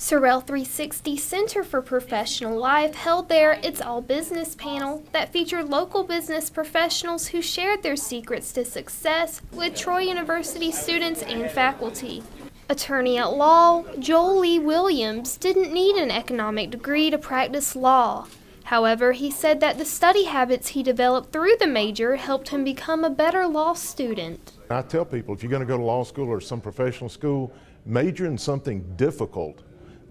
Sorrell 360 Center for Professional Life held their It's All Business panel that featured local business professionals who shared their secrets to success with Troy University students and faculty. Attorney at law Joel Lee Williams didn't need an economic degree to practice law. However, he said that the study habits he developed through the major helped him become a better law student. I tell people, if you're going to go to law school or some professional school, major in something difficult.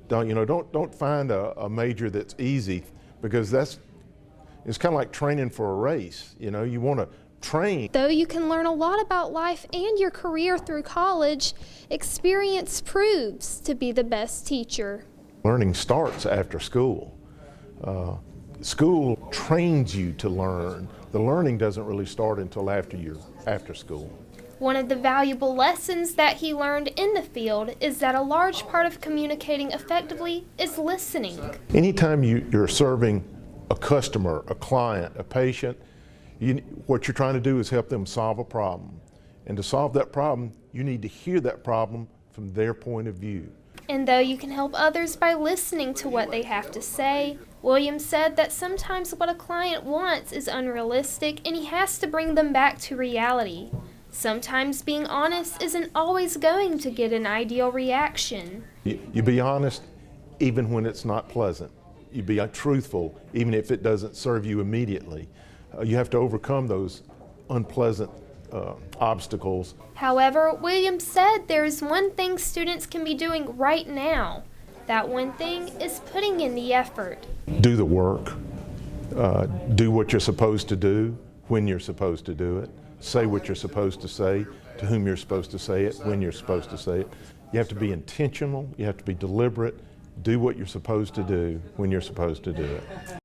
Don't find a major that's easy, because it's kind of like training for a race. You want to train. Though you can learn a lot about life and your career through college, experience proves to be the best teacher. Learning starts after school. School trains you to learn. The learning doesn't really start until after school. One of the valuable lessons that he learned in the field is that a large part of communicating effectively is listening. Anytime you're serving a customer, a client, a patient, what you're trying to do is help them solve a problem. And to solve that problem, you need to hear that problem from their point of view. And though you can help others by listening to what they have to say, Williams said that sometimes what a client wants is unrealistic and he has to bring them back to reality. Sometimes being honest isn't always going to get an ideal reaction. You be honest even when it's not pleasant. You be truthful even if it doesn't serve you immediately. You have to overcome those unpleasant obstacles. However, Williams said there is one thing students can be doing right now. That one thing is putting in the effort. Do the work. Do what you're supposed to do when you're supposed to do it. Say what you're supposed to say, to whom you're supposed to say it, when you're supposed to say it. You have to be intentional, you have to be deliberate, do what you're supposed to do when you're supposed to do it.